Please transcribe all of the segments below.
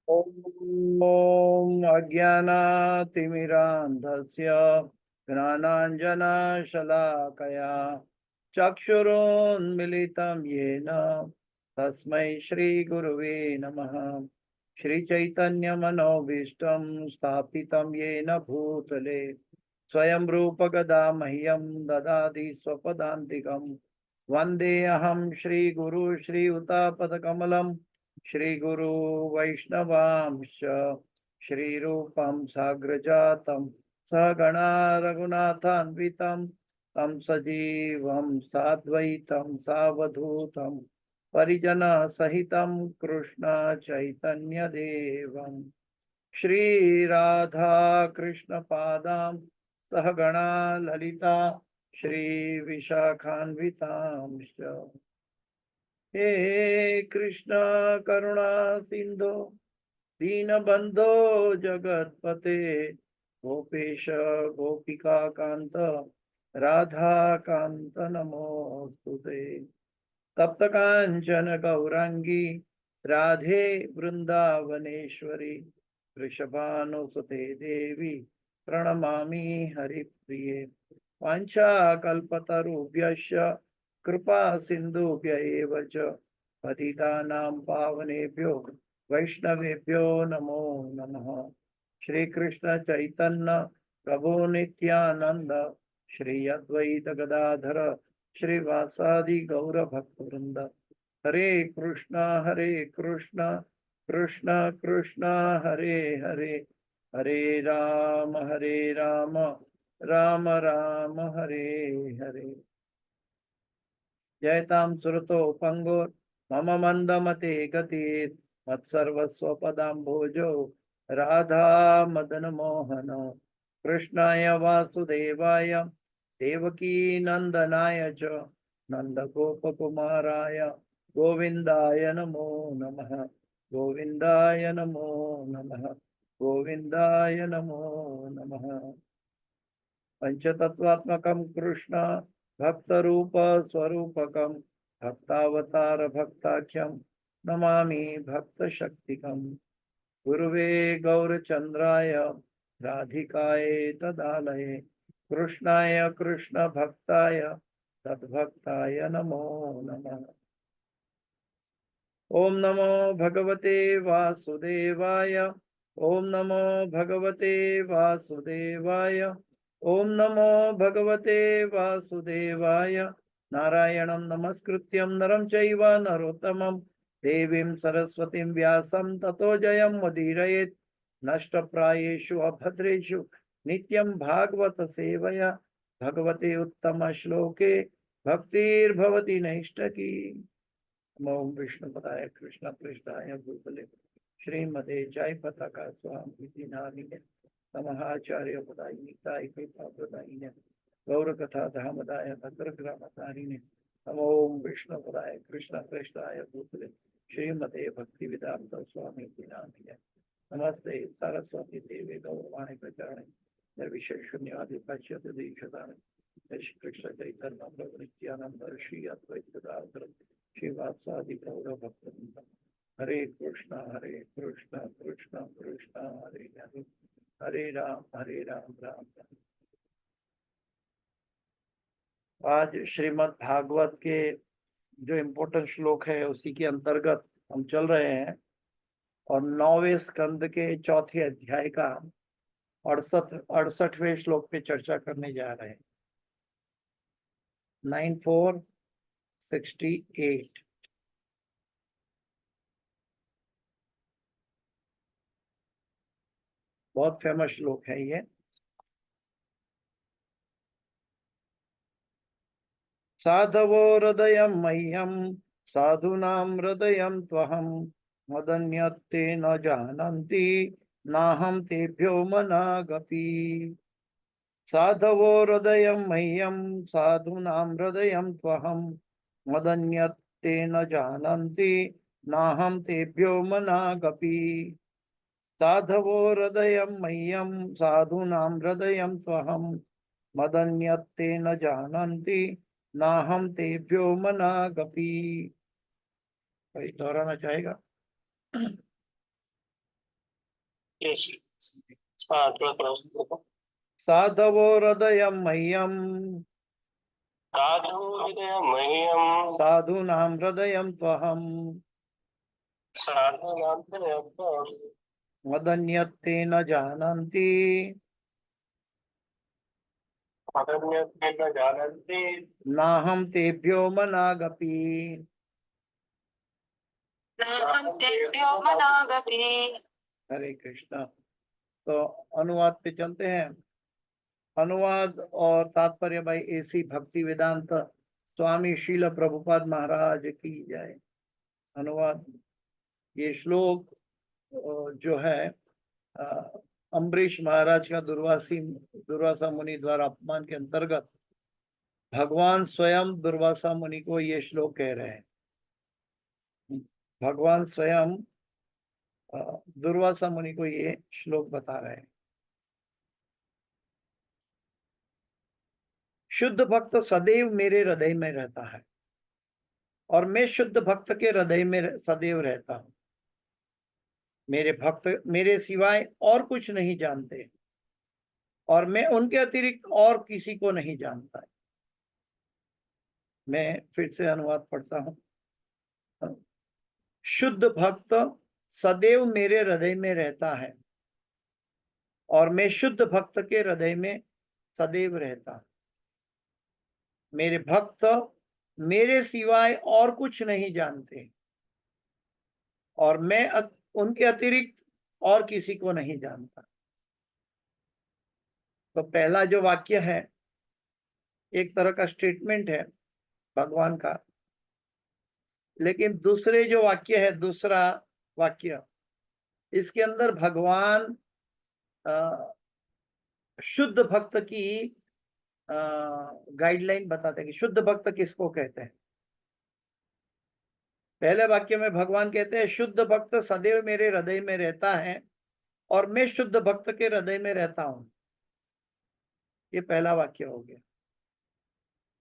ॐ अज्ञानातिमिरान्धस्य ज्ञानाञ्जनशलाकया चक्षुरुन्मिलितं येन तस्मै श्रीगुरुवे नमः। श्रीचैतन्यमनोभीष्टं स्थापितं येन भूतले स्वयं रूपगदा मह्यं ददाति स्वपदान्तिकं। वन्देऽहं श्रीगुरु श्रीयुतापदकमलं श्रीगुरु वैष्णवांश्च श्रीरूपं साग्रजातं सहगणा रघुनाथान्वितं तं सजीवं साद्वैतं सावधूतं परिजनसहितं कृष्ण चैतन्यदेवं श्रीराधा कृष्णपादां सहगणा ललिता श्रीविशाखान्वितांश्च। हे कृष्ण करुणा सिंधु दीनबंधो जगतपते गोपेश गोपिका कांत राधा कांत नमोस्तुते। तप्त कांचन गौरांगी राधे वृंदावनेश्वरी वृषभानुसुते देवी प्रणमामि हरिप्रिये। वाञ्छाकल्पतरुभ्यश्च कृपा सिन्धुभ्य एव च पतितानां पावनेभ्यो वैष्णवेभ्यो नमो नमः। श्री कृष्ण चैतन्य प्रभु नित्यानंद श्री अद्वैत गदाधर श्रीवासादि गौर भक्तवृंद। हरे कृष्ण कृष्ण कृष्ण हरे हरे, हरे राम राम राम हरे हरे। जयतां सुरतो पंगोर मम मंदमते गतिर् मत्सर्वस्वपदाम्भोजो राधा मदन मोहन। कृष्णाय वासुदेवाय देवकी नंदनाय च नंदगोपकुमाराय गोविंदाय नमो नमः। गोविंदाय नमो नमः। गोविंदाय नमो नमः। पंचतत्वात्मकं कृष्ण भक्तरूप स्वरूपकं भक्तावतार भक्ताख्यं नमामि भक्तशक्तिकं। गुरुवे गौरचंद्राय राधिकाये तदालये कृष्णाय कृष्ण भक्ताय तद्भक्ताय नमो नमः। ओम नमो भगवते वासुदेवाय। ओम नमो भगवते वासुदेवाय। ओम नमो भगवते वासुदेवाय। नारायणं नमस्कृत्यं नरं चैव नरोत्तमं देवीं सरस्वतीं व्यासं ततो जयमुदीरयेत्। नष्टप्रायेषु अभद्रेषु नित्यं भागवत सेवया भगवते उत्तम श्लोके भक्तिर्भवति नैष्ठकी। ओम विष्णुपदाय कृष्ण पृष्ठाय भूतले श्रीमते जय पताका स्वामी नारिणे नमःचार्य पदायिताय कृपा प्रदायिने गौर कथा धामदाय भद्र ग्रामतारिणे नमो विष्णुपदाय कृष्ण पृष्ठाय भूतले श्रीमते भक्ति वेदांत स्वामी नारिणे नमस्ते सरस्वती देवे गौरवाणी प्रचारणे निर्विशेष शून्यादि पश्यति दीक्षितानि जय श्री कृष्ण चैतन्य प्रभु नित्यानंद श्री अद्वैत गदाधर श्रीवासादि गौर भक्तवृंद। हरे कृष्ण कृष्ण कृष्ण हरे हरे, हरे राम राम राम। आज श्रीमद् भागवत के जो इम्पोर्टेंट श्लोक है उसी के अंतर्गत हम चल रहे हैं और 9वें स्कंद के चौथे अध्याय का 68वें श्लोक पे चर्चा करने जा रहे हैं। 9468 बहुत फेमस श्लोक है ये। साधवो हृदय मह्यम साधुनां हृदय त्वहं मदन्यत्ते न जानन्ति नाहं तेभ्यो मनागपि। साधवो हृदय मह्यम साधुनां हृदय त्वहं मदन्यत्ते न जानन्ति नाहं तेभ्यो मनागपि। साधवो हृदय मह्यम साधुनां हृदय त्वहं मदन्यत्ते न जानन्ति नाहं तेभ्यो मनागपि। भाई दोहराना चाहेगा? यस। हाँ, थोड़ा थोड़ा। साधवो हृदय मह्यम साधु हृदय मह्यम। साधूनां हृदय त्वहम् साधु नाम मदन्यत्ते न जानन्ति अनन्यत्वेन जानन्ति। नाहं तेभ्यो मनागपि। नाहं तेभ्यो मनागपि। हरे कृष्णा। तो अनुवाद पे चलते हैं। अनुवाद और तात्पर्य भाई एसी भक्ति वेदांत स्वामी शील प्रभुपाद महाराज की जय। अनुवाद। ये श्लोक जो है अ, अम्बरीश महाराज का दुर्वासा मुनि द्वारा अपमान के अंतर्गत भगवान स्वयं दुर्वासा मुनि को ये श्लोक कह रहे हैं। भगवान स्वयं दुर्वासा मुनि को ये श्लोक बता रहे हैं। शुद्ध भक्त सदैव मेरे हृदय में रहता है और मैं शुद्ध भक्त के हृदय में सदैव रहता हूं। मेरे भक्त मेरे सिवाय और कुछ नहीं जानते और मैं उनके अतिरिक्त और किसी को नहीं जानता। मैं फिर से अनुवाद पढ़ता हूं। शुद्ध भक्त सदैव मेरे हृदय में रहता है और मैं शुद्ध भक्त के हृदय में सदैव रहता हूं। मेरे भक्त मेरे सिवाय और कुछ नहीं जानते और मैं उनके अतिरिक्त और किसी को नहीं जानता। तो पहला जो वाक्य है एक तरह का स्टेटमेंट है भगवान का, लेकिन दूसरे जो वाक्य है दूसरा वाक्य इसके अंदर भगवान शुद्ध भक्त की गाइडलाइन बताते हैं कि शुद्ध भक्त किसको कहते हैं। पहले वाक्य में भगवान कहते हैं शुद्ध भक्त सदैव मेरे हृदय में रहता है और मैं शुद्ध भक्त के हृदय में रहता हूं। ये पहला वाक्य हो गया।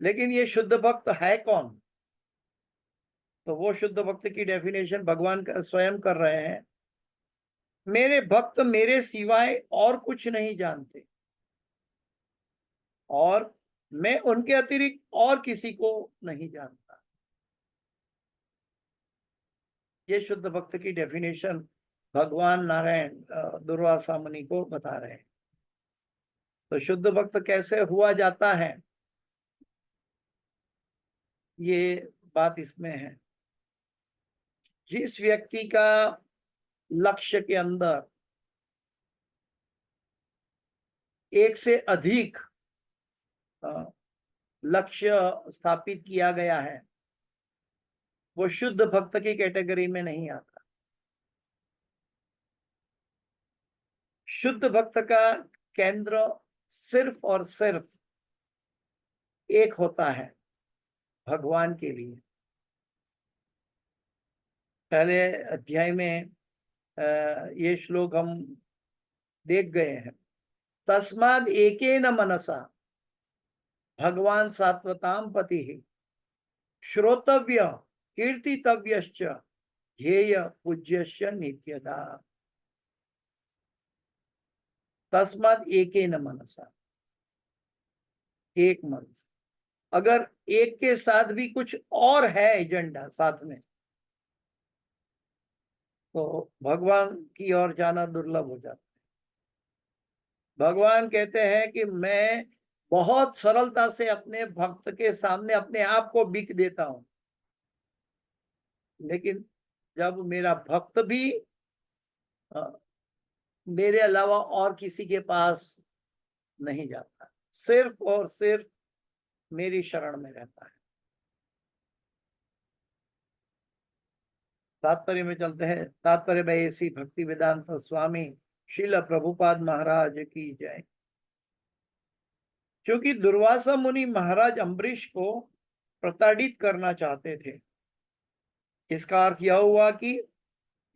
लेकिन ये शुद्ध भक्त है कौन? तो वो शुद्ध भक्त की डेफिनेशन भगवान स्वयं कर रहे हैं। मेरे भक्त मेरे सिवाय और कुछ नहीं जानते और मैं उनके अतिरिक्त और किसी को नहीं जानता। ये शुद्ध भक्त की डेफिनेशन भगवान नारायण दुर्वासा मुनि को बता रहे हैं। तो शुद्ध भक्त कैसे हुआ जाता है ये बात इसमें है। जिस व्यक्ति का लक्ष्य के अंदर एक से अधिक लक्ष्य स्थापित किया गया है वो शुद्ध भक्त की कैटेगरी में नहीं आता। शुद्ध भक्त का केंद्र सिर्फ और सिर्फ एक होता है, भगवान के लिए। पहले अध्याय में ये श्लोक हम देख गए हैं। तस्माद एकेन मनसा भगवान सात्वताम पति श्रोतव्य कीर्तितव्यश्च ध्येय पूज्यश्च नित्यता। तस्माद एकेन मनसा, एक मन से। अगर एक के साथ भी कुछ और है एजेंडा साथ में तो भगवान की ओर जाना दुर्लभ हो जाता है। भगवान कहते हैं कि मैं बहुत सरलता से अपने भक्त के सामने अपने आप को बिक देता हूं, लेकिन जब मेरा भक्त भी मेरे अलावा और किसी के पास नहीं जाता, सिर्फ और सिर्फ मेरी शरण में रहता है। तात्पर्य में चलते हैं। तात्पर्य में ऐसी भक्ति वेदांत स्वामी श्रील प्रभुपाद महाराज की जय। क्योंकि दुर्वासा मुनि महाराज अम्बरीश को प्रताड़ित करना चाहते थे, इसका अर्थ यह हुआ कि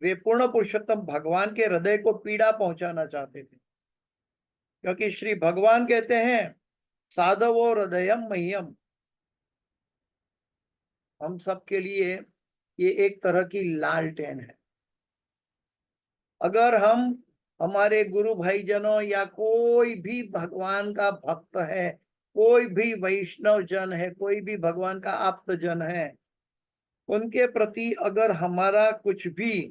वे पूर्ण पुरुषोत्तम भगवान के हृदय को पीड़ा पहुंचाना चाहते थे। क्योंकि श्री भगवान कहते हैं साधवो हृदयम मह्यम। हम सबके लिए ये एक तरह की लालटेन है। अगर हम हमारे गुरु भाईजनों या कोई भी भगवान का भक्त है, कोई भी वैष्णव जन है, कोई भी भगवान का आप्त जन है, उनके प्रति अगर हमारा कुछ भी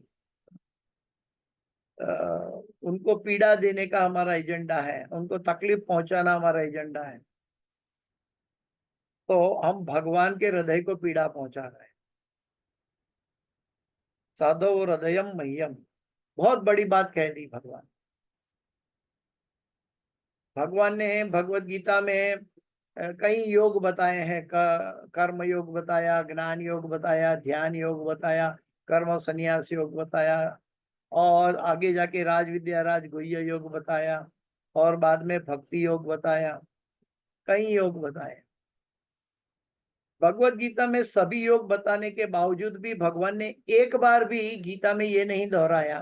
उनको पीड़ा देने का हमारा एजेंडा है, उनको तकलीफ पहुंचाना हमारा एजेंडा है, तो हम भगवान के हृदय को पीड़ा पहुंचा रहे हैं। साधो हृदयम मह्यम, बहुत बड़ी बात कह दी भगवान। भगवान ने भगवत गीता में कई योग बताए हैं, कर्म योग बताया, ज्ञान योग बताया, ध्यान योग बताया, कर्म संन्यास योग बताया, और आगे जाके राज विद्या राज गुह्य योग बताया, और बाद में भक्ति योग बताया, कई योग बताए। भगवत गीता में सभी योग बताने के बावजूद भी भगवान ने एक बार भी गीता में ये नहीं दोहराया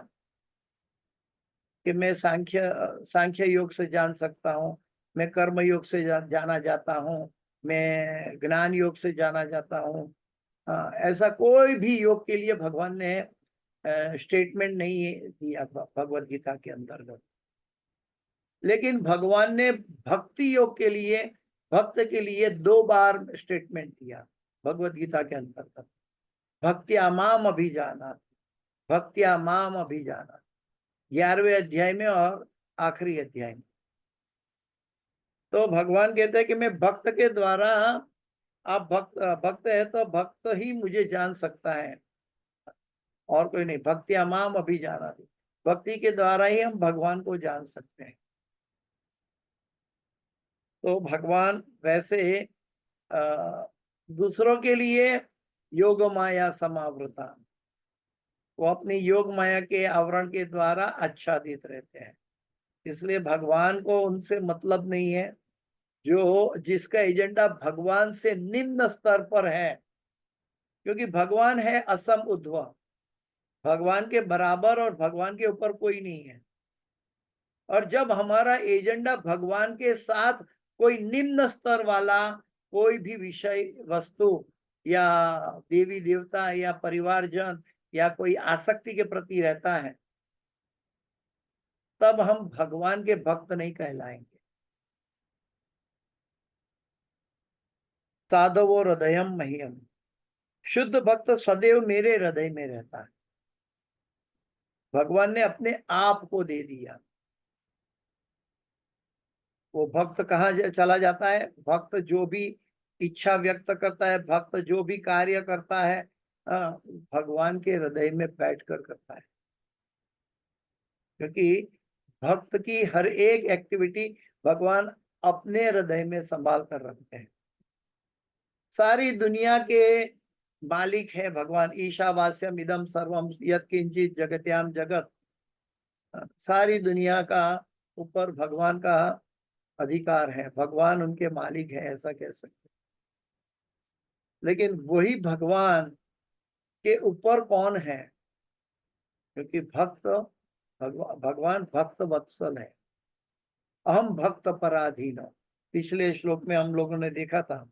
कि मैं सांख्य योग से जान सकता हूँ, मैं कर्म योग से जाना जाता हूँ, मैं ज्ञान योग से जाना जाता हूँ। ऐसा कोई भी योग के लिए भगवान ने स्टेटमेंट नहीं दिया भगवत गीता के अंतर्गत। लेकिन भगवान ने भक्ति योग के लिए, भक्त के लिए 2 बार स्टेटमेंट दिया भगवत गीता के अंतर्गत। भक्त्या माम अभिजानाति, भक्त्या माम अभिजानाति, 11वें अध्याय में और आखिरी अध्याय में। तो भगवान कहते हैं कि मैं भक्त के द्वारा, आप भक्त है तो भक्त ही मुझे जान सकता है, और कोई नहीं। भक्त्या माम अभिजानाति, भक्ति के द्वारा ही हम भगवान को जान सकते हैं। तो भगवान वैसे दूसरों के लिए योग माया समावृता, वो अपनी योग माया के आवरण के द्वारा आच्छादित रहते हैं। इसलिए भगवान को उनसे मतलब नहीं है, जो जिसका एजेंडा भगवान से निम्न स्तर पर है, क्योंकि भगवान है असम उद्धव, भगवान के बराबर और भगवान के ऊपर कोई नहीं है। और जब हमारा एजेंडा भगवान के साथ कोई निम्न स्तर वाला कोई भी विषय वस्तु या देवी देवता या परिवारजन या कोई आसक्ति के प्रति रहता है, तब हम भगवान के भक्त नहीं कहलाएंगे। साधवो हृदयम मह्यम, शुद्ध भक्त सदैव मेरे हृदय में रहता है। भगवान ने अपने आप को दे दिया। वो भक्त कहाँ चला जाता है? भक्त जो भी इच्छा व्यक्त करता है, भक्त जो भी कार्य करता है, भगवान के हृदय में बैठकर करता है। क्योंकि भक्त की हर एक एक्टिविटी भगवान अपने हृदय में संभाल कर रखते हैं। सारी दुनिया के मालिक है भगवान। ईशावास्यम इदम सर्वम यत् किंचित जगत्याम जगत, सारी दुनिया का ऊपर भगवान का अधिकार है, भगवान उनके मालिक है, ऐसा कह सकते। लेकिन वही भगवान के ऊपर कौन है? क्योंकि भगवान भक्त वत्सल है। अहम भक्त पराधीन, पिछले श्लोक में हम लोगों ने देखा था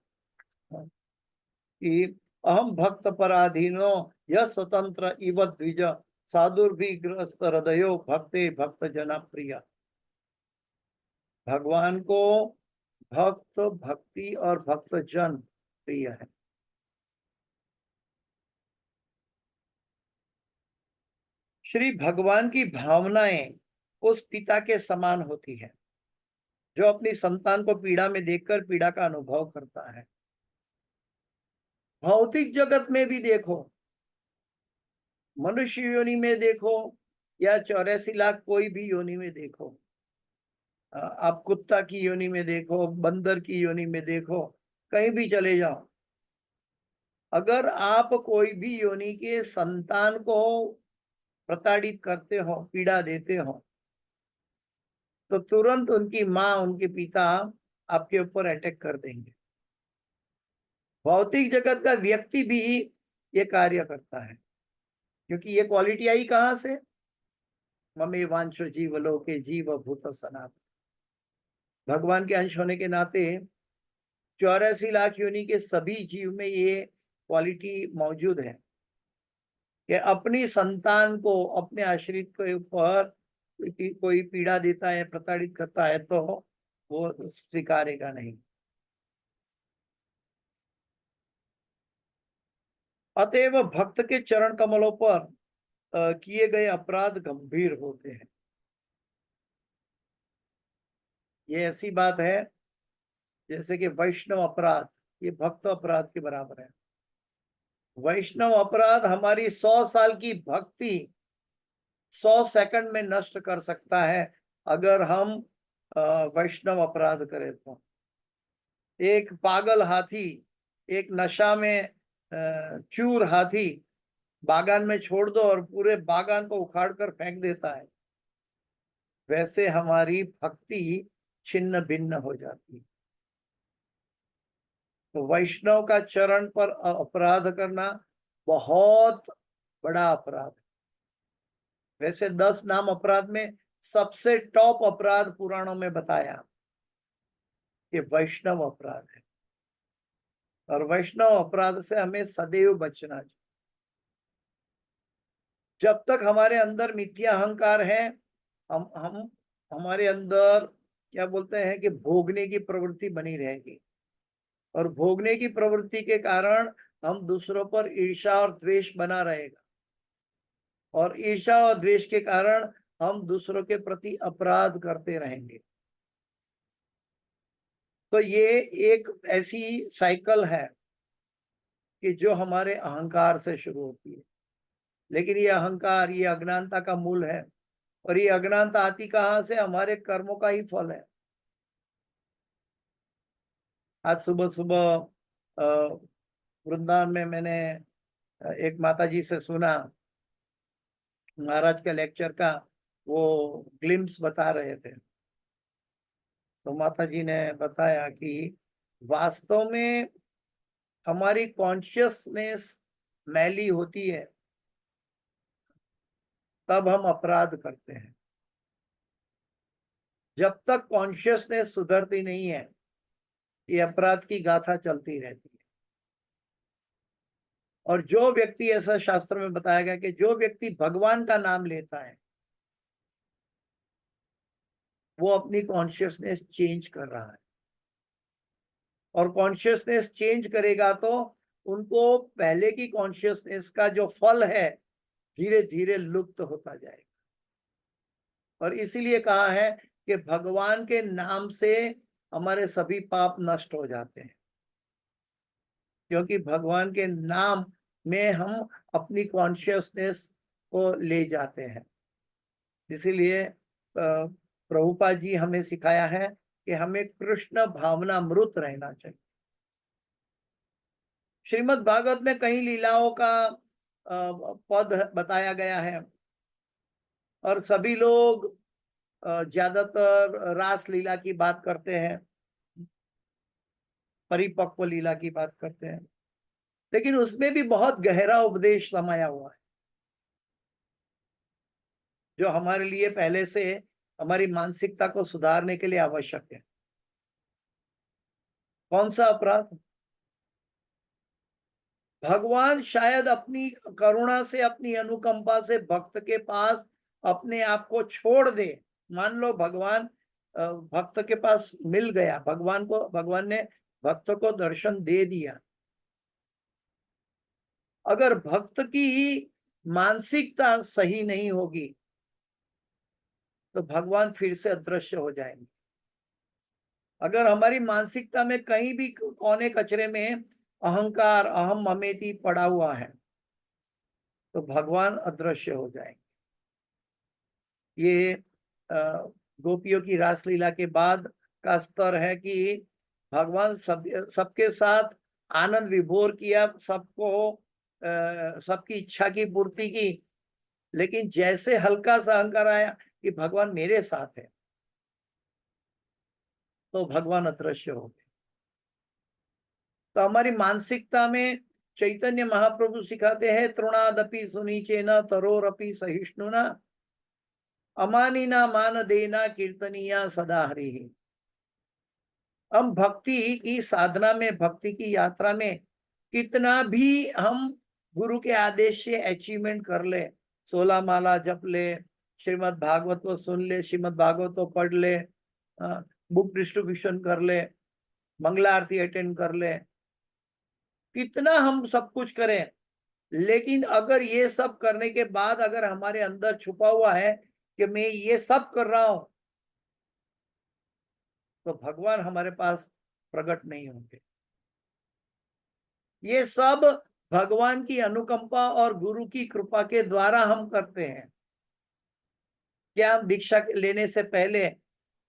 कि अहम भक्त पराधीनो यह स्वतंत्र इव द्विज साधुर्भिग्रस्त हृदयो भक्ते भक्त जना प्रिय। भगवान को भक्त, भक्ति और भक्त जन प्रिय है। श्री भगवान की भावनाएं उस पिता के समान होती है जो अपनी संतान को पीड़ा में देखकर पीड़ा का अनुभव करता है। भौतिक जगत में भी देखो, मनुष्य योनि में देखो या 84 लाख कोई भी योनि में देखो, आप कुत्ता की योनि में देखो, बंदर की योनि में देखो, कहीं भी चले जाओ, अगर आप कोई भी योनि के संतान को प्रताड़ित करते हो, पीड़ा देते हो, तो तुरंत उनकी माँ, उनके पिता आपके ऊपर अटैक कर देंगे। भौतिक जगत का व्यक्ति भी ये कार्य करता है, क्योंकि ये क्वालिटी आई कहां से? ममे वांछो जीव लोके जीव भूत सनातन, भगवान के अंश होने के नाते 84 लाख योनि के सभी जीव में ये क्वालिटी मौजूद है कि अपनी संतान को, अपने आश्रित के ऊपर कोई पीड़ा देता है, प्रताड़ित करता है, तो वो स्वीकारेगा नहीं। अतएव भक्त के चरण कमलों पर किए गए अपराध गंभीर होते हैं। ये ऐसी बात है जैसे कि वैष्णव अपराध, ये भक्त अपराध के बराबर है। वैष्णव अपराध हमारी 100 साल की भक्ति 100 सेकंड में नष्ट कर सकता है, अगर हम वैष्णव अपराध करें तो। एक पागल हाथी, एक नशा में चूर हाथी बागान में छोड़ दो और पूरे बागान को उखाड़ कर फेंक देता है, वैसे हमारी भक्ति छिन्न भिन्न हो जाती है। तो वैष्णव का चरण पर अपराध करना बहुत बड़ा अपराध है। वैसे 10 नाम अपराध में सबसे टॉप अपराध पुराणों में बताया कि वैष्णव अपराध है, और वैष्णव अपराध से हमें सदैव बचना चाहिए। जब तक हमारे अंदर मिथ्या अहंकार है, हम हमारे अंदर क्या बोलते हैं कि भोगने की प्रवृत्ति बनी रहेगी, और भोगने की प्रवृत्ति के कारण हम दूसरों पर ईर्ष्या और द्वेष बना रहेगा, और ईर्ष्या और द्वेष के कारण हम दूसरों के प्रति अपराध करते रहेंगे। तो ये एक ऐसी साइकिल है कि जो हमारे अहंकार से शुरू होती है। लेकिन ये अहंकार, ये अज्ञानता का मूल है, और ये अज्ञानता आती कहाँ से? हमारे कर्मों का ही फल है। आज सुबह सुबह वृंदावन में मैंने एक माताजी से सुना, महाराज के लेक्चर का वो ग्लिम्स बता रहे थे। तो माताजी ने बताया कि वास्तव में हमारी कॉन्शियसनेस मैली होती है, तब हम अपराध करते हैं। जब तक कॉन्शियसनेस सुधरती नहीं है, ये अपराध की गाथा चलती रहती है। और जो व्यक्ति, ऐसा शास्त्र में बताया गया कि जो व्यक्ति भगवान का नाम लेता है, वो अपनी कॉन्शियसनेस चेंज कर रहा है, और कॉन्शियसनेस चेंज करेगा तो उनको पहले की कॉन्शियसनेस का जो फल है धीरे धीरे लुप्त होता जाएगा। और इसीलिए कहा है कि भगवान के नाम से हमारे सभी पाप नष्ट हो जाते हैं, क्योंकि भगवान के नाम में हम अपनी कॉन्शियसनेस को ले जाते हैं। इसीलिए प्रभुपाद जी हमें सिखाया है कि हमें कृष्ण भावनामृत रहना चाहिए। श्रीमद् भागवत में कई लीलाओं का पद बताया गया है, और सभी लोग ज्यादातर रास लीला की बात करते हैं, परिपक्व लीला की बात करते हैं, लेकिन उसमें भी बहुत गहरा उपदेश समाया हुआ है, जो हमारे लिए पहले से हमारी मानसिकता को सुधारने के लिए आवश्यक है। कौन सा अपराध? भगवान शायद अपनी करुणा से, अपनी अनुकंपा से भक्त के पास अपने आप को छोड़ दे। मान लो भगवान भक्त के पास मिल गया, भगवान ने भक्त को दर्शन दे दिया। अगर भक्त की मानसिकता सही नहीं होगी तो भगवान फिर से अदृश्य हो जाएंगे। अगर हमारी मानसिकता में कहीं भी कोने कचरे में अहंकार, अहम ममेती पड़ा हुआ है, तो भगवान अदृश्य हो जाएंगे। ये गोपियों की रासलीला के बाद का स्तर है कि भगवान सबके साथ आनंद विभोर किया, सबकी इच्छा की पूर्ति की, लेकिन जैसे हल्का सा अहंकार आया कि भगवान मेरे साथ है, तो भगवान अदृश्य हो गए। तो हमारी मानसिकता में चैतन्य महाप्रभु सिखाते हैं, तृणादपि सुनीचेन तरोरपि सहिष्णुना अमानिना मान देना कीर्तनिया सदा हरि। हम भक्ति की साधना में, भक्ति की यात्रा में कितना भी हम गुरु के आदेश से अचीवमेंट कर ले, 16 माला जप ले, श्रीमद् भागवत को सुन ले, श्रीमद् भागवत को पढ़ ले, बुक डिस्ट्रीब्यूशन कर ले, मंगला आरती अटेंड कर ले, कितना हम सब कुछ करें, लेकिन अगर ये सब करने के बाद अगर हमारे अंदर छुपा हुआ है कि मैं ये सब कर रहा हूं, तो भगवान हमारे पास प्रकट नहीं होंगे। ये सब भगवान की अनुकंपा और गुरु की कृपा के द्वारा हम करते हैं। क्या हम दीक्षा लेने से पहले,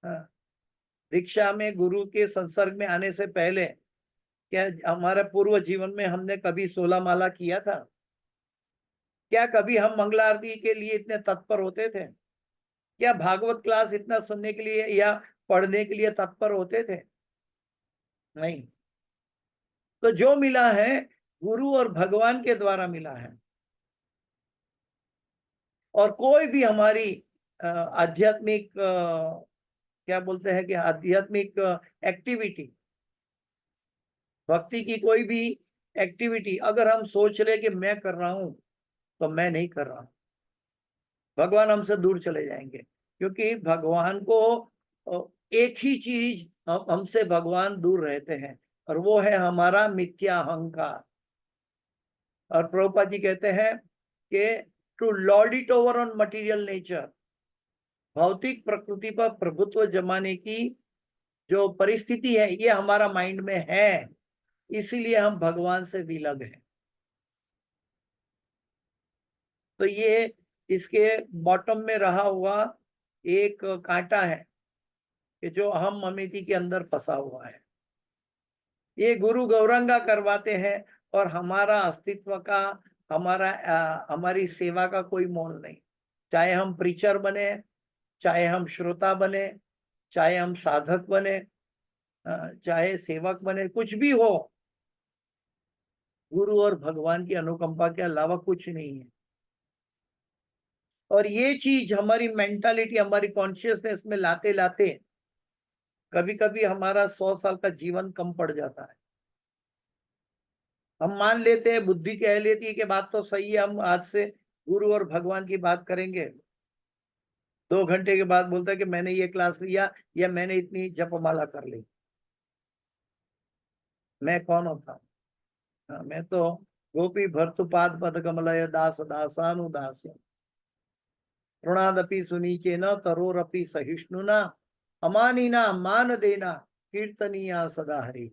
दीक्षा में गुरु के संसर्ग में आने से पहले, क्या हमारे पूर्व जीवन में हमने कभी 16 माला किया था? क्या कभी हम मंगला आरती के लिए इतने तत्पर होते थे? क्या भागवत क्लास इतना सुनने के लिए या पढ़ने के लिए तत्पर होते थे? नहीं। तो जो मिला है गुरु और भगवान के द्वारा मिला है। और कोई भी हमारी आध्यात्मिक क्या बोलते हैं कि आध्यात्मिक एक्टिविटी, भक्ति की कोई भी एक्टिविटी अगर हम सोच ले कि मैं कर रहा हूं, तो मैं नहीं कर रहा हूं, भगवान हमसे दूर चले जाएंगे। क्योंकि भगवान को एक ही चीज हमसे भगवान दूर रहते हैं, और वो है हमारा मिथ्या अहंकार। और प्रभुपाद जी कहते हैं कि to lord it over on material nature, भौतिक प्रकृति पर प्रभुत्व जमाने की जो परिस्थिति है ये हमारा माइंड में है, इसीलिए हम भगवान से विलग हैं। तो ये इसके बॉटम में रहा हुआ एक कांटा है कि जो हम ममिति के अंदर फंसा हुआ है। ये गुरु गौरंगा करवाते हैं, और हमारा अस्तित्व का, हमारी सेवा का कोई मोल नहीं। चाहे हम प्रीचर बने, चाहे हम श्रोता बने, चाहे हम साधक बने, चाहे सेवक बने, कुछ भी हो, गुरु और भगवान की अनुकंपा के अलावा कुछ नहीं है। और ये चीज हमारी मेंटालिटी, हमारी कॉन्शियसनेस में लाते लाते कभी कभी हमारा 100 साल का जीवन कम पड़ जाता है। हम मान लेते हैं, बुद्धि कह लेती है कि बात तो सही है, हम आज से गुरु और भगवान की बात करेंगे। 2 घंटे के बाद बोलता है कि मैंने ये क्लास लिया या मैंने इतनी जपमाला कर ली। मैं कौन होता हूँ? मैं तो गोपी भर्तुपाद पद कमलय दास दासानुदास, ऋणादपि सुनीचे न तरोरपि सहिष्णुना, अमानीना मान देना कीर्तनिया सदा हरि।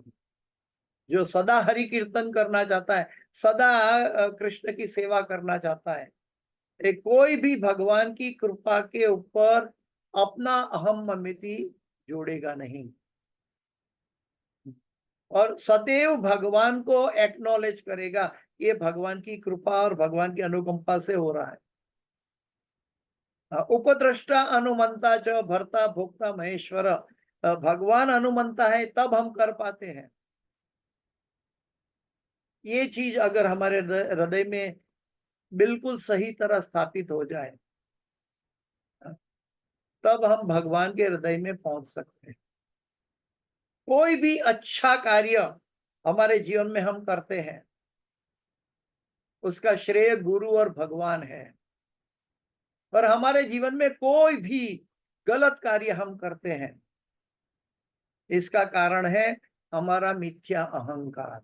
जो सदा हरि कीर्तन करना चाहता है, सदा कृष्ण की सेवा करना चाहता है, कोई भी भगवान की कृपा के ऊपर अपना अहम ममिति जोड़ेगा नहीं, और सदैव भगवान को एक्नॉलेज करेगा, ये भगवान की कृपा और भगवान की अनुकंपा से हो रहा है। उपद्रष्टा अनुमंता च भर्ता भोक्ता महेश्वर, भगवान अनुमंता है तब हम कर पाते हैं। ये चीज अगर हमारे हृदय में बिल्कुल सही तरह स्थापित हो जाए, तब हम भगवान के हृदय में पहुंच सकते हैं। कोई भी अच्छा कार्य हमारे जीवन में हम करते हैं, उसका श्रेय गुरु और भगवान है। और हमारे जीवन में कोई भी गलत कार्य हम करते हैं, इसका कारण है हमारा मिथ्या अहंकार।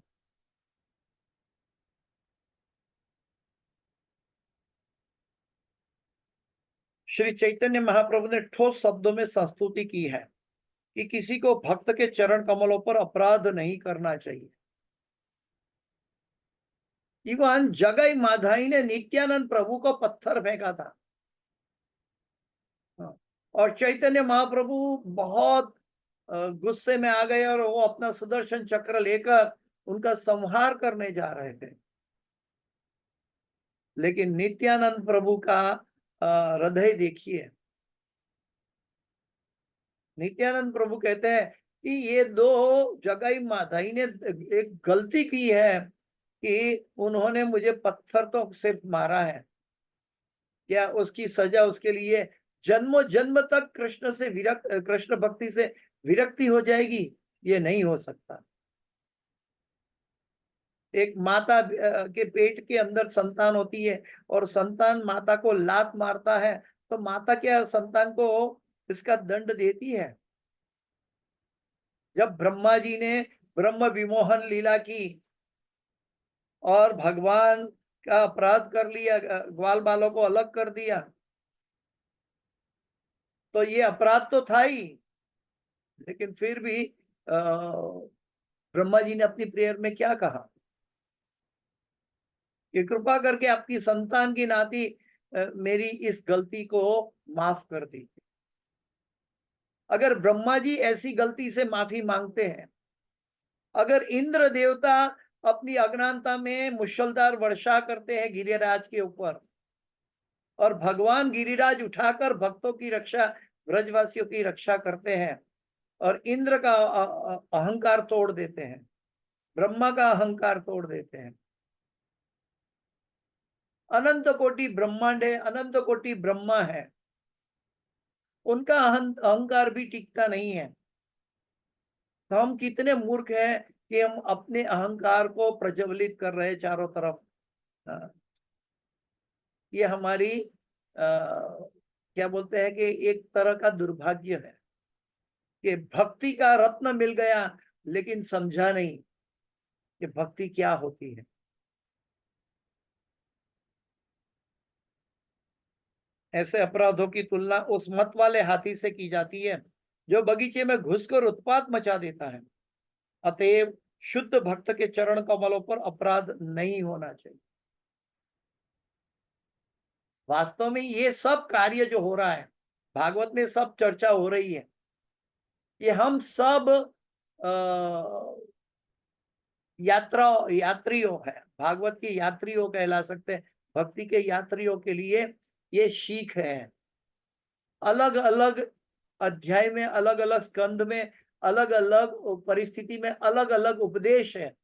श्री चैतन्य महाप्रभु ने ठोस शब्दों में संस्तुति की है कि किसी को भक्त के चरण कमलों पर अपराध नहीं करना चाहिए। इवन जगई माधाई ने नित्यानंद प्रभु को पत्थर फेंका था, और चैतन्य महाप्रभु बहुत गुस्से में आ गए, और वो अपना सुदर्शन चक्र लेकर उनका संहार करने जा रहे थे। लेकिन नित्यानंद प्रभु का हृदय देखिए। नित्यानंद प्रभु कहते हैं कि ये दो जगई माधाई ने एक गलती की है कि उन्होंने मुझे पत्थर तो सिर्फ मारा है, क्या उसकी सजा उसके लिए जन्मों जन्म तक कृष्ण भक्ति से विरक्ति हो जाएगी? ये नहीं हो सकता। एक माता के पेट के अंदर संतान होती है, और संतान माता को लात मारता है, तो माता क्या संतान को इसका दंड देती है? जब ब्रह्मा जी ने ब्रह्म विमोहन लीला की और भगवान का अपराध कर लिया, ग्वाल बालों को अलग कर दिया, तो ये अपराध तो था ही, लेकिन फिर भी ब्रह्मा जी ने अपनी प्रेयर में क्या कहा कि कृपा करके आपकी संतान की नाती मेरी इस गलती को माफ कर दी। अगर ब्रह्मा जी ऐसी गलती से माफी मांगते हैं, अगर इंद्र देवता अपनी अज्ञानता में मुशलधार वर्षा करते हैं गिरिराज के ऊपर, और भगवान गिरिराज उठाकर भक्तों की रक्षा, ब्रजवासियों की रक्षा करते हैं, और इंद्र का अहंकार तोड़ देते हैं, ब्रह्मा का अहंकार तोड़ देते हैं। अनंत कोटि ब्रह्मांड है, अनंत कोटि ब्रह्मा है, उनका अहंकार भी टिकता नहीं है। तो हम कितने मूर्ख हैं कि हम अपने अहंकार को प्रज्वलित कर रहे हैं चारों तरफ। ये हमारी क्या बोलते हैं कि एक तरह का दुर्भाग्य है कि भक्ति का रत्न मिल गया लेकिन समझा नहीं कि भक्ति क्या होती है। ऐसे अपराधों की तुलना उस मत वाले हाथी से की जाती है जो बगीचे में घुसकर उत्पात मचा देता है। अतएव शुद्ध भक्त के चरण कमलों पर अपराध नहीं होना चाहिए। वास्तव में ये सब कार्य जो हो रहा है, भागवत में सब चर्चा हो रही है, ये हम सब यात्रियों है, भागवत के यात्रियों कहला सकते हैं, भक्ति के यात्रियों के लिए ये सीख है। अलग अलग अध्याय में, अलग अलग स्कंद में, अलग अलग परिस्थिति में अलग अलग उपदेश है,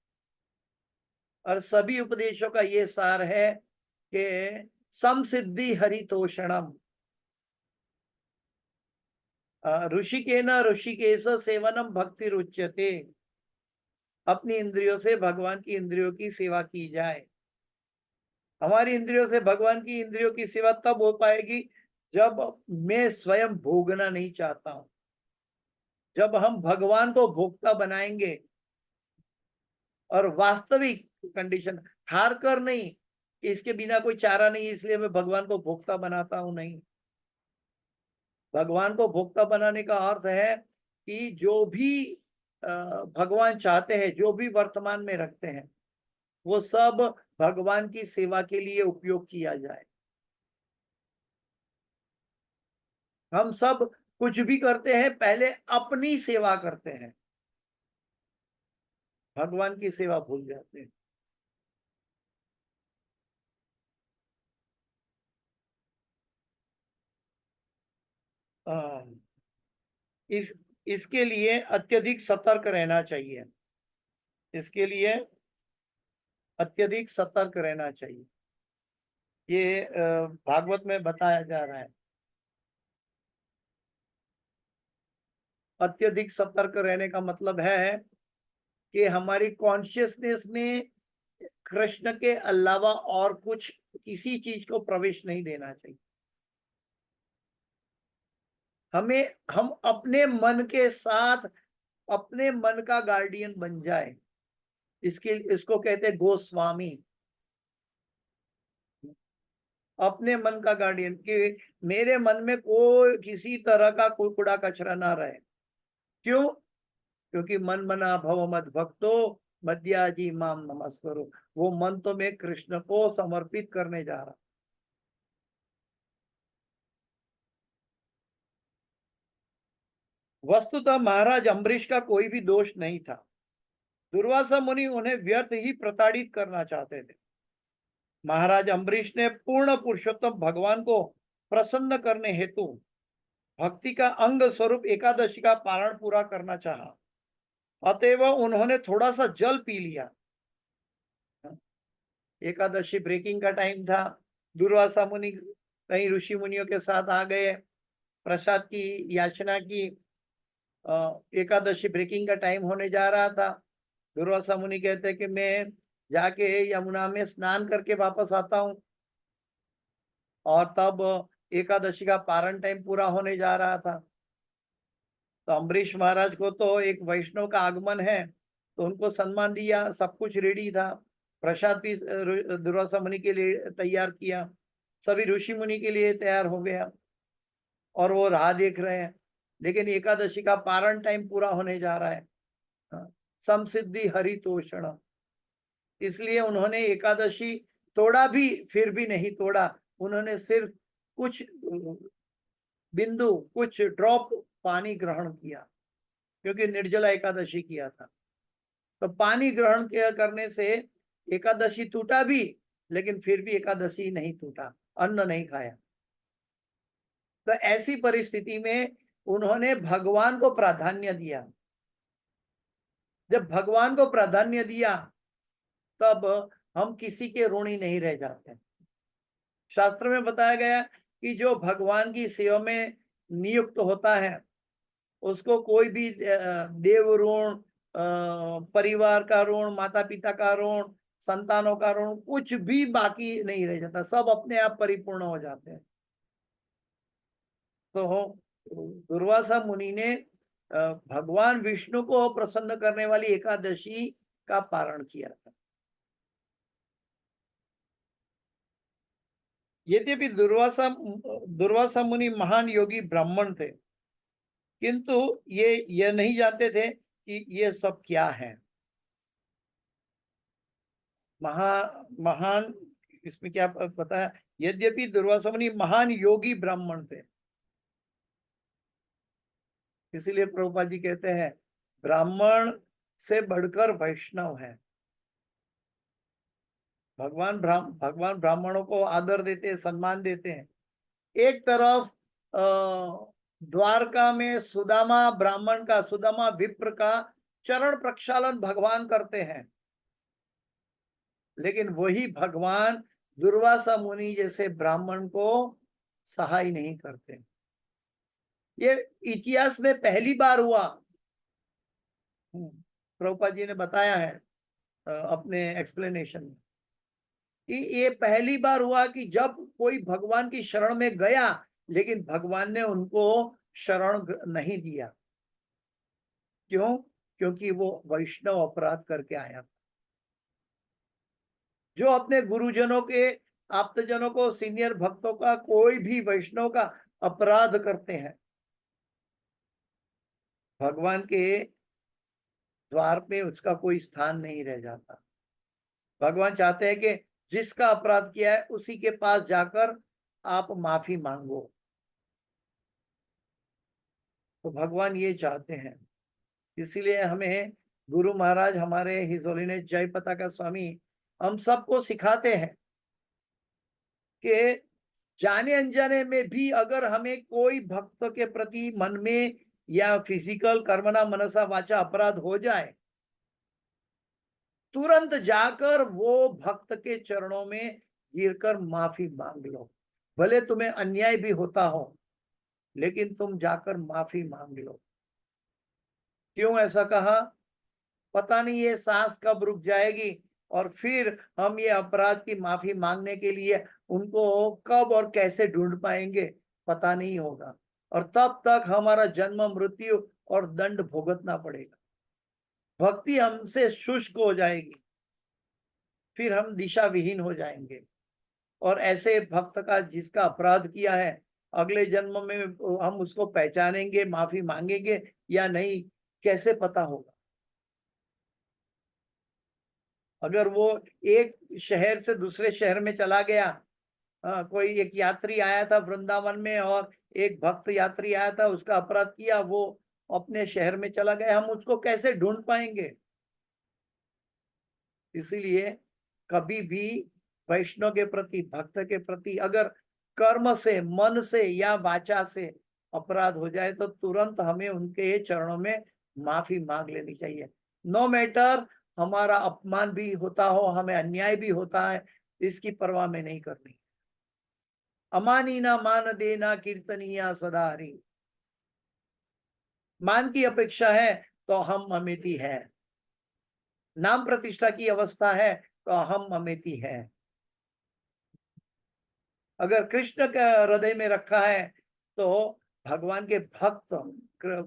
और सभी उपदेशों का ये सार है कि समसिद्धि हरितोषणम, ऋषिकेन ऋषिकेश सेवनम भक्ति रुच्यते। अपनी इंद्रियों से भगवान की इंद्रियों की सेवा की जाए। हमारी इंद्रियों से भगवान की इंद्रियों की सेवा तब हो पाएगी जब मैं स्वयं भोगना नहीं चाहता हूं, जब हम भगवान को भोक्ता बनाएंगे, और वास्तविक कंडीशन, हार कर नहीं, इसके बिना कोई चारा नहीं इसलिए मैं भगवान को भोक्ता बनाता हूं, नहीं। भगवान को भोक्ता बनाने का अर्थ है कि जो भी भगवान चाहते हैं, जो भी वर्तमान में रखते हैं, वो सब भगवान की सेवा के लिए उपयोग किया जाए। हम सब कुछ भी करते हैं पहले अपनी सेवा करते हैं, भगवान की सेवा भूल जाते हैं। इस इसके लिए अत्यधिक सतर्क रहना चाहिए, इसके लिए अत्यधिक सतर्क रहना चाहिए। ये भागवत में बताया जा रहा है। अत्यधिक सतर्क रहने का मतलब है कि हमारी कॉन्शियसनेस में कृष्ण के अलावा और कुछ, किसी चीज को प्रवेश नहीं देना चाहिए। हम अपने मन के साथ अपने मन का गार्डियन बन जाए, इसको कहते हैं गोस्वामी। अपने मन का गार्डियन, कि मेरे मन में कोई किसी तरह का कोई कूड़ा कचरा ना रहे। क्यों? क्योंकि मन मना भव मद भक्तो मद्याजी माम नमस्करो। वो मन तो मैं कृष्ण को समर्पित करने जा रहा। वस्तुतः महाराज अम्बरीश का कोई भी दोष नहीं था। दुर्वासा मुनि उन्हें व्यर्थ ही प्रताड़ित करना चाहते थे। महाराज अम्बरीश ने पूर्ण पुरुषोत्तम भगवान को प्रसन्न करने हेतु भक्ति का अंग स्वरूप एकादशी का पारण पूरा करना चाहा। अतएव उन्होंने थोड़ा सा जल पी लिया। एकादशी ब्रेकिंग का टाइम था, दुर्वासा मुनि कहीं ऋषि मुनियों के साथ आ गए, प्रसाद की याचना की। एकादशी ब्रेकिंग का टाइम होने जा रहा था। दुर्वासा मुनि कहते कि मैं जाके यमुना में स्नान करके वापस आता हूँ, और तब एकादशी का पारण टाइम पूरा होने जा रहा था। तो अम्बरीश महाराज को तो एक वैष्णव का आगमन है तो उनको सम्मान दिया, सब कुछ रेडी था। प्रसाद भी दुर्वासा मुनि के लिए तैयार किया, सभी ऋषि मुनि के लिए तैयार हो गया और वो राह देख रहे हैं। लेकिन एकादशी का पारण टाइम पूरा होने जा रहा है। समसिद्धि हरितोषण, इसलिए उन्होंने एकादशी तोड़ा भी, फिर भी नहीं तोड़ा। उन्होंने सिर्फ कुछ बिंदु, कुछ ड्रॉप पानी ग्रहण किया, क्योंकि निर्जला एकादशी किया था। तो पानी ग्रहण करने से एकादशी टूटा भी, लेकिन फिर भी एकादशी नहीं टूटा, अन्न नहीं खाया। तो ऐसी परिस्थिति में उन्होंने भगवान को प्राधान्य दिया। जब भगवान को प्राधान्य दिया तब हम किसी के ऋणी नहीं रह जाते। शास्त्र में बताया गया कि जो भगवान की सेवा में नियुक्त होता है उसको कोई भी देव ऋण, परिवार का ऋण, माता पिता का ऋण, संतानों का ऋण, कुछ भी बाकी नहीं रह जाता, सब अपने आप परिपूर्ण हो जाते हैं। तो दुर्वासा मुनि ने भगवान विष्णु को प्रसन्न करने वाली एकादशी का पारण किया था। यद्यपि दुर्वासा मुनि महान योगी ब्राह्मण थे, किंतु ये नहीं जानते थे कि ये सब क्या है। महान इसमें क्या पता है, यद्यपि दुर्वासा मुनि महान योगी ब्राह्मण थे, इसीलिए प्रभुपाद जी कहते हैं ब्राह्मण से बढ़कर वैष्णव है। भगवान ब्राह्मणों को आदर देते हैं, सम्मान देते हैं। एक तरफ द्वारका में सुदामा ब्राह्मण का, सुदामा विप्र का चरण प्रक्षालन भगवान करते हैं, लेकिन वही भगवान दुर्वासा मुनि जैसे ब्राह्मण को सहाय नहीं करते। ये इतिहास में पहली बार हुआ। प्रभुपाद जी ने बताया है अपने एक्सप्लेनेशन में कि ये पहली बार हुआ कि जब कोई भगवान की शरण में गया लेकिन भगवान ने उनको शरण नहीं दिया। क्यों? क्योंकि वो वैष्णव अपराध करके आया था। जो अपने गुरुजनों के, आप्तजनों को, सीनियर भक्तों का, कोई भी वैष्णव का अपराध करते हैं, भगवान के द्वार पे उसका कोई स्थान नहीं रह जाता। भगवान चाहते हैं कि जिसका अपराध किया है उसी के पास जाकर आप माफी मांगो। तो भगवान ये चाहते हैं, इसीलिए हमें गुरु महाराज, हमारे हिज होलीनेस जय पताका स्वामी हम सबको सिखाते हैं कि जाने अनजाने में भी अगर हमें कोई भक्त के प्रति मन में या फिजिकल कर्मणा मनसा वाचा अपराध हो जाए, तुरंत जाकर वो भक्त के चरणों में गिरकर माफी मांग लो। भले तुम्हें अन्याय भी होता हो, लेकिन तुम जाकर माफी मांग लो। क्यों ऐसा कहा? पता नहीं ये सांस कब रुक जाएगी और फिर हम ये अपराध की माफी मांगने के लिए उनको कब और कैसे ढूंढ पाएंगे, पता नहीं होगा। और तब तक हमारा जन्म, मृत्यु और दंड भुगतना पड़ेगा। भक्ति हमसे शुष्क हो जाएगी, फिर हम दिशा विहीन हो जाएंगे। और ऐसे भक्त का जिसका अपराध किया है, अगले जन्म में हम उसको पहचानेंगे, माफी मांगेंगे या नहीं, कैसे पता होगा? अगर वो एक शहर से दूसरे शहर में चला गया, कोई एक यात्री आया था वृंदावन में और एक भक्त यात्री आया था, उसका अपराध किया, वो अपने शहर में चला गया, हम उसको कैसे ढूंढ पाएंगे? इसीलिए कभी भी वैष्णव के प्रति, भक्त के प्रति अगर कर्म से, मन से या वाचा से अपराध हो जाए तो तुरंत हमें उनके चरणों में माफी मांग लेनी चाहिए। नो मैटर हमारा अपमान भी होता हो, हमें अन्याय भी होता है, इसकी परवाह में नहीं करनी। अमानी ना मान देना कीर्तनिया सदा हरि। मान की अपेक्षा है तो हम अमेती है, नाम प्रतिष्ठा की अवस्था है तो हम अमेती है। अगर कृष्ण का हृदय में रखा है तो भगवान के भक्त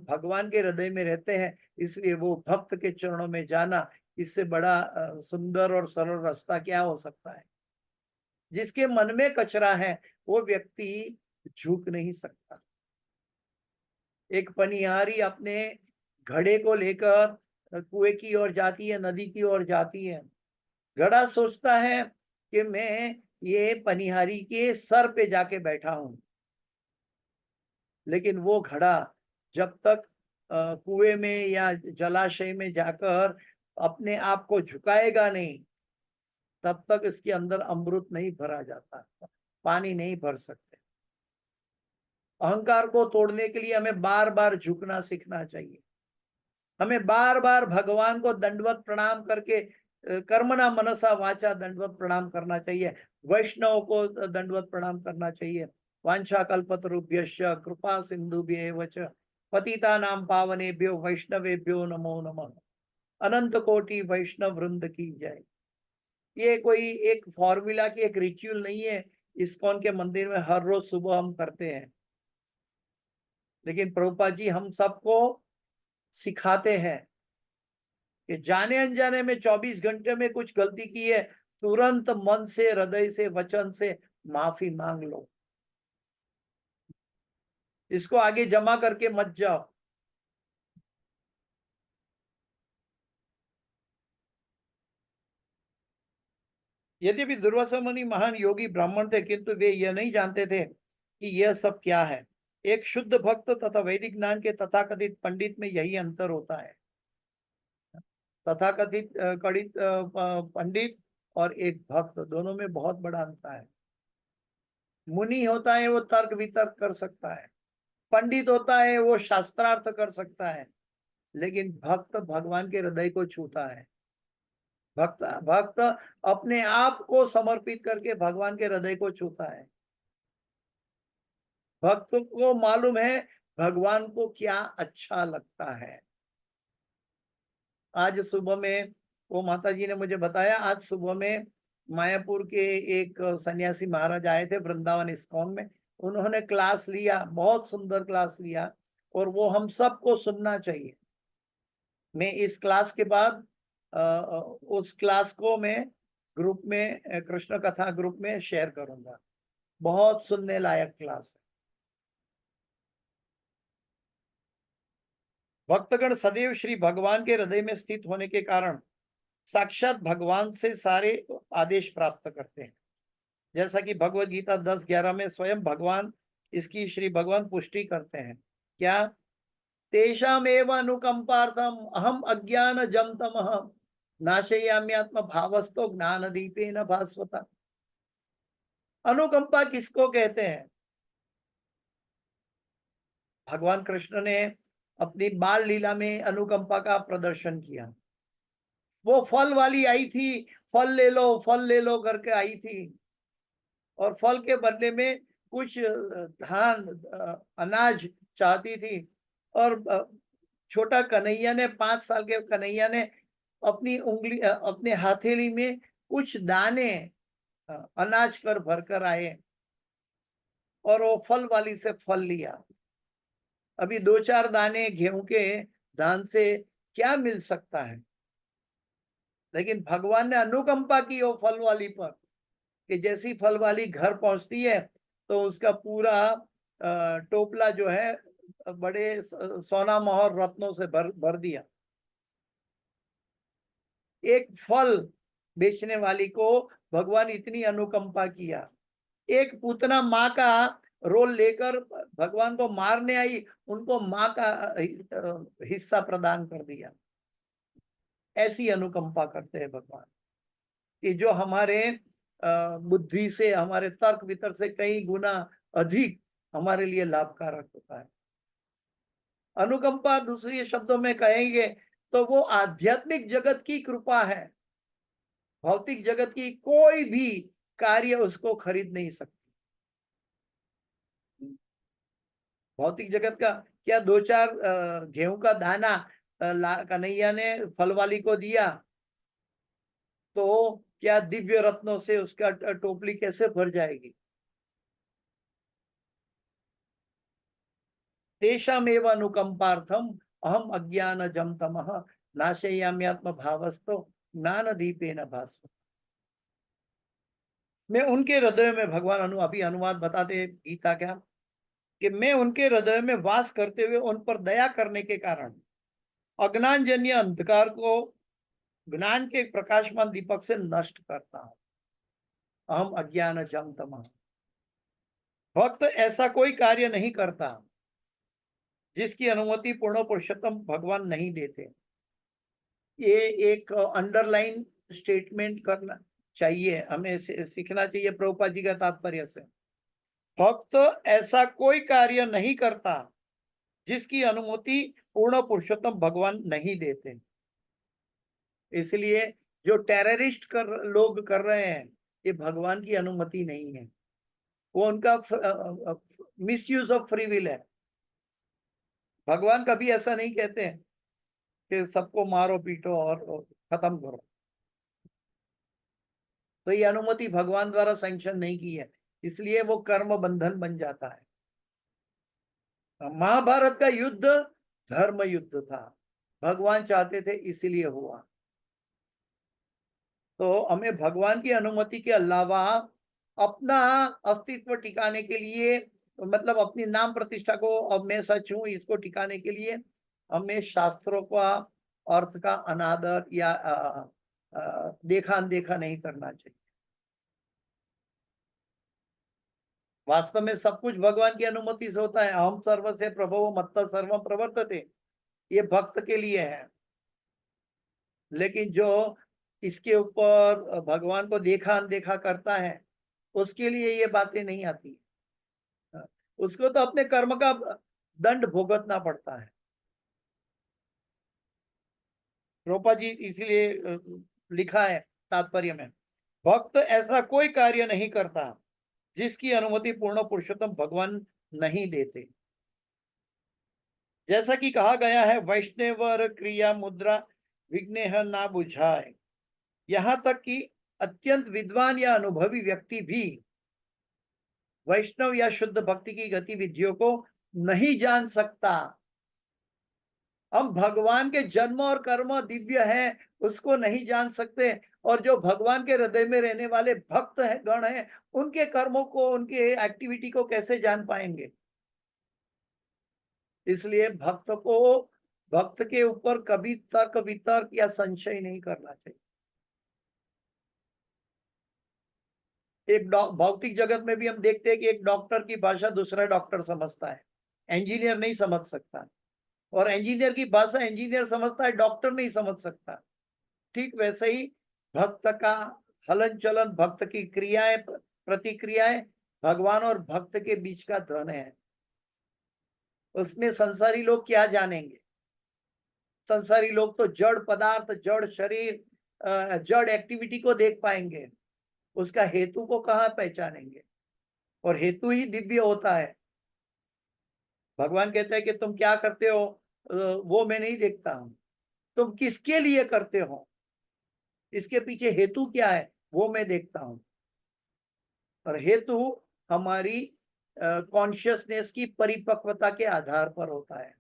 भगवान के हृदय में रहते हैं, इसलिए वो भक्त के चरणों में जाना, इससे बड़ा सुंदर और सरल रास्ता क्या हो सकता है। जिसके मन में कचरा है वो व्यक्ति झुक नहीं सकता। एक पनिहारी अपने घड़े को लेकर कुएं की ओर जाती है, नदी की ओर जाती है। घड़ा सोचता है कि मैं ये पनिहारी के सर पे जाके बैठा हूं, लेकिन वो घड़ा जब तक कुएं में या जलाशय में जाकर अपने आप को झुकाएगा नहीं, तब तक इसके अंदर अमृत नहीं भरा जाता, पानी नहीं भर सकते। अहंकार को तोड़ने के लिए हमें बार बार झुकना सीखना चाहिए। हमें बार बार भगवान को दंडवत प्रणाम करके कर्मणा मनसा वाचा दंडवत प्रणाम करना चाहिए। वैष्णव को दंडवत प्रणाम करना चाहिए। वांछा कल्पतरुभ्यश्च कृपा सिंधुभ्येव च पतितानां पावनेभ्यो वैष्णवेभ्यो नमो नमः। अनंत कोटि वैष्णव वृंद की जय। ये कोई एक फॉर्मूला की एक रिचुअल नहीं है, इस्कॉन के मंदिर में हर रोज सुबह हम करते हैं। लेकिन प्रभुपाद जी हम सबको सिखाते हैं कि जाने अनजाने में 24 घंटे में कुछ गलती की है, तुरंत मन से, हृदय से, वचन से माफी मांग लो। इसको आगे जमा करके मत जाओ। यद्यपि दुर्वासा मुनि महान योगी ब्राह्मण थे, किंतु वे यह नहीं जानते थे कि यह सब क्या है। एक शुद्ध भक्त तथा वैदिक ज्ञान के तथाकथित पंडित में यही अंतर होता है। तथाकथित कथित पंडित और एक भक्त, दोनों में बहुत बड़ा अंतर है। मुनि होता है वो तर्क वितर्क कर सकता है, पंडित होता है वो शास्त्रार्थ कर सकता है, लेकिन भक्त भगवान के हृदय को छूता है। भक्त भक्त अपने आप को समर्पित करके भगवान के हृदय को छूता है। भक्त को मालूम है भगवान को क्या अच्छा लगता है। आज सुबह में वो माता जी ने मुझे बताया, आज सुबह में मायापुर के एक सन्यासी महाराज आए थे वृंदावन इस्कॉन में। उन्होंने क्लास लिया, बहुत सुंदर क्लास लिया, और वो हम सबको सुनना चाहिए। मैं इस क्लास के बाद उस क्लास को मैं ग्रुप में, कृष्ण कथा ग्रुप में शेयर करूंगा। बहुत सुनने लायक क्लास है। भक्तगण सदैव श्री भगवान के हृदय में स्थित होने के कारण साक्षात भगवान से सारे आदेश प्राप्त करते हैं। जैसा कि भगवत गीता 10:11 में स्वयं भगवान इसकी श्री भगवान पुष्टि करते हैं। क्या? तेषामेव अनुकंपार्थम अहम अज्ञान जम तमः नाशयाम्यात्म भावस्तो ज्ञान दीपेन भास्वता। अनुकंपा किसको कहते हैं? भगवान कृष्ण ने अपनी बाल लीला में अनुकंपा का प्रदर्शन किया। वो फल वाली आई थी, फल ले लो करके आई थी, और फल के बदले में कुछ धान, अनाज चाहती थी। और छोटा कन्हैया ने, 5 साल के कन्हैया ने अपनी उंगली, अपने हथेली में कुछ दाने अनाज कर भर कर आए, और वो फल वाली से फल लिया। अभी 2-4 दाने गेहूं के धान से क्या मिल सकता है? लेकिन भगवान ने अनुकंपा की वो फल वाली पर, कि जैसी फल वाली घर पहुंचती है तो उसका पूरा टोपला जो है बड़े सोना मोहर रत्नों से भर दिया। एक फल बेचने वाली को भगवान इतनी अनुकंपा किया। एक पूतना माँ का रोल लेकर भगवान को मारने आई, उनको माँ का हिस्सा प्रदान कर दिया। ऐसी अनुकंपा करते हैं भगवान, कि जो हमारे बुद्धि से, हमारे तर्क वितर्क से कई गुना अधिक हमारे लिए लाभकारक होता है। अनुकंपा दूसरे शब्दों में कहेंगे तो वो आध्यात्मिक जगत की कृपा है। भौतिक जगत की कोई भी कार्य उसको खरीद नहीं सकती। भौतिक जगत का क्या, 2-4 गेहूं का दाना कन्हैया ने फलवाली को दिया, तो क्या दिव्य रत्नों से उसका टोपली कैसे भर जाएगी? तेषामेव अनुकंपार्थम अहम अज्ञानजं तमः नाशयाम्यात्म भावस्तो ज्ञान दीपेन भास्वति। मैं उनके हृदय में, भगवान अभी अनुवाद बताते हैं गीता क्या, कि मैं उनके हृदय में वास करते हुए उन पर दया करने के कारण अज्ञानजन्य अंधकार को ज्ञान के प्रकाशमान दीपक से नष्ट करता हूं। अहम अज्ञानजं तमः। भक्त ऐसा कोई कार्य नहीं करता जिसकी अनुमति पूर्ण पुरुषोत्तम भगवान नहीं देते। ये एक अंडरलाइन स्टेटमेंट करना चाहिए, हमें सीखना चाहिए प्रभुपाद जी का तात्पर्य से। भक्त ऐसा कोई कार्य नहीं करता जिसकी अनुमति पूर्ण पुरुषोत्तम भगवान नहीं देते। इसलिए जो टेररिस्ट लोग कर रहे हैं, ये भगवान की अनुमति नहीं है, वो उनका मिसयूज ऑफ फ्री विल है। भगवान कभी ऐसा नहीं कहते हैं कि सबको मारो पीटो और खत्म करो। तो ये अनुमति भगवान द्वारा सैंक्शन नहीं की है, इसलिए वो कर्म बंधन बन जाता है। महाभारत का युद्ध धर्म युद्ध था, भगवान चाहते थे इसीलिए हुआ। तो हमें भगवान की अनुमति के अलावा अपना अस्तित्व टिकाने के लिए, मतलब अपनी नाम प्रतिष्ठा को, अब मैं सच हूं इसको टिकाने के लिए हमें शास्त्रों का अर्थ का अनादर या देखा अनदेखा नहीं करना चाहिए। वास्तव में सब कुछ भगवान की अनुमति से होता है। अहम सर्वस्य प्रभवो मत्तः सर्वम प्रवर्तते, ये भक्त के लिए है। लेकिन जो इसके ऊपर भगवान को देखा अनदेखा करता है, उसके लिए ये बातें नहीं आती। उसको तो अपने कर्म का दंड भुगतना पड़ता है। रूपा जी इसीलिए लिखा है तात्पर्य में, भक्त ऐसा कोई कार्य नहीं करता जिसकी अनुमति पूर्ण पुरुषोत्तम भगवान नहीं देते। जैसा कि कहा गया है, वैष्णवर क्रिया मुद्रा विघ्नेह ना बुझाए। यहां तक कि अत्यंत विद्वान या अनुभवी व्यक्ति भी वैष्णव या शुद्ध भक्ति की गतिविधियों को नहीं जान सकता। हम भगवान के जन्म और कर्म दिव्य है उसको नहीं जान सकते, और जो भगवान के हृदय में रहने वाले भक्त है गण है, उनके कर्मों को, उनके एक्टिविटी को कैसे जान पाएंगे। इसलिए भक्त के ऊपर कभी तर्क वितर्क या संशय नहीं करना चाहिए। एक भौतिक जगत में भी हम देखते हैं कि एक डॉक्टर की भाषा दूसरा डॉक्टर समझता है, इंजीनियर नहीं समझ सकता, और इंजीनियर की भाषा इंजीनियर समझता है, डॉक्टर नहीं समझ सकता। ठीक वैसे ही भक्त का हलन चलन, भक्त की क्रियाएं प्रतिक्रियाएं भगवान और भक्त के बीच का धन है। उसमें संसारी लोग क्या जानेंगे। संसारी लोग तो जड़ पदार्थ, जड़ शरीर, जड़ एक्टिविटी को देख पाएंगे, उसका हेतु को कहाँ पहचानेंगे। और हेतु ही दिव्य होता है। भगवान कहते हैं कि तुम क्या करते हो वो मैं नहीं देखता हूं, तुम किसके लिए करते हो, इसके पीछे हेतु क्या है वो मैं देखता हूं। और हेतु हमारी कॉन्शियसनेस की परिपक्वता के आधार पर होता है।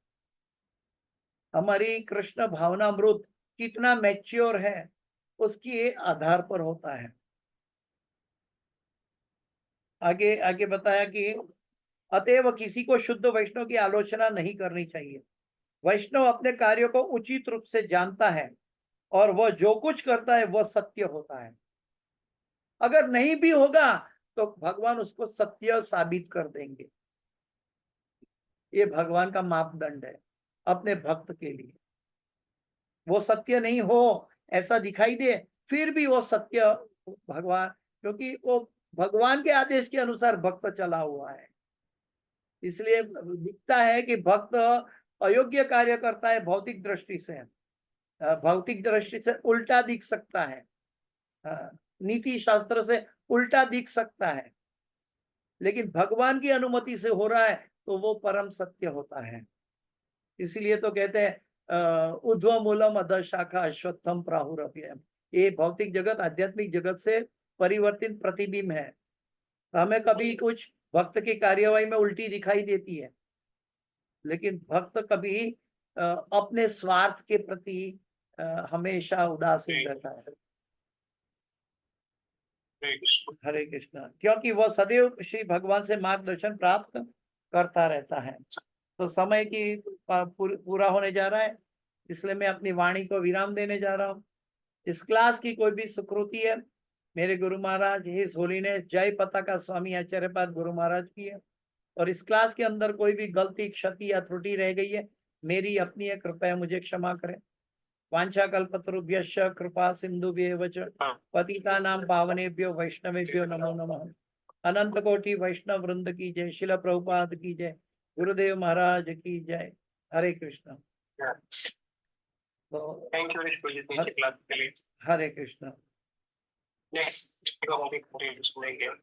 हमारी कृष्ण भावनामृत कितना मैच्योर है उसके आधार पर होता है। आगे आगे बताया कि अतएव किसी को शुद्ध वैष्णव की आलोचना नहीं करनी चाहिए। वैष्णव अपने कार्यों को उचित रूप से जानता है और वह जो कुछ करता है वह सत्य होता है। अगर नहीं भी होगा तो भगवान उसको सत्य साबित कर देंगे। ये भगवान का मापदंड है अपने भक्त के लिए। वो सत्य नहीं हो ऐसा दिखाई दे, फिर भी वो सत्य भगवान, क्योंकि वो भगवान के आदेश के अनुसार भक्त चला हुआ है। इसलिए दिखता है कि भक्त अयोग्य कार्य करता है भौतिक दृष्टि से, भौतिक दृष्टि से उल्टा दिख सकता है, नीति शास्त्र से उल्टा दिख सकता है, लेकिन भगवान की अनुमति से हो रहा है तो वो परम सत्य होता है। इसलिए तो कहते हैं ऊर्ध्व मूलम अधः शाखा अश्वत्थम प्राहुरव्ययम्। ये भौतिक जगत आध्यात्मिक जगत से परिवर्तित प्रतिबिंब है। हमें कभी कुछ भक्त की कार्यवाही में उल्टी दिखाई देती है, लेकिन भक्त कभी अपने स्वार्थ के प्रति हमेशा उदासीन रहता है। हरे कृष्ण। हरे कृष्णा, क्योंकि वह सदैव श्री भगवान से मार्गदर्शन प्राप्त करता रहता है। तो समय की पूरा होने जा रहा है, इसलिए मैं अपनी वाणी को विराम देने जा रहा हूँ। इस क्लास की कोई भी सुकृति है, मेरे गुरु महाराज हिज होलीनेस जय पताका स्वामी आचार्यपाद गुरु महाराज की है, और इस क्लास के अंदर कोई भी गलती, क्षति या त्रुटि रह गई है, मेरी अपनी है, कृपया मुझे क्षमा करें। वांछा कल्पतरुभ्यश्च कृपा सिंधुभ्येव च पतितानां पावनेभ्यो वैष्णवेभ्यो नमो नमः। अनंत कोटि वैष्णव वृंद की जय, शिला प्रभुपाद की जय, गुरुदेव महाराज की जय। हरे कृष्ण। तो थैंक यू क्लास के लिए। हरे कृष्ण। नेक्स्ट हरे कृष्ण।